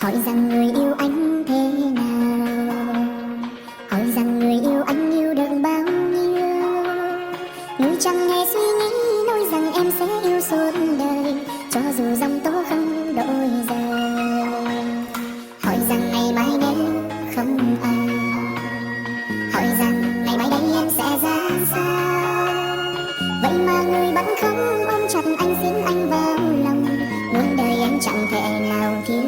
Hỏi rằng người yêu anh thế nào, hỏi rằng người yêu anh yêu được bao nhiêu. Người chẳng hề suy nghĩ nói rằng em sẽ yêu suốt đời, cho dù dòng tố không đổi rời. Hỏi rằng ngày mai nếu không anh, hỏi rằng ngày mai đây em sẽ ra sao. Vậy mà người vẫn không ôm chặt anh, xin anh vào lòng, muôn đời em chẳng thể nào thiếu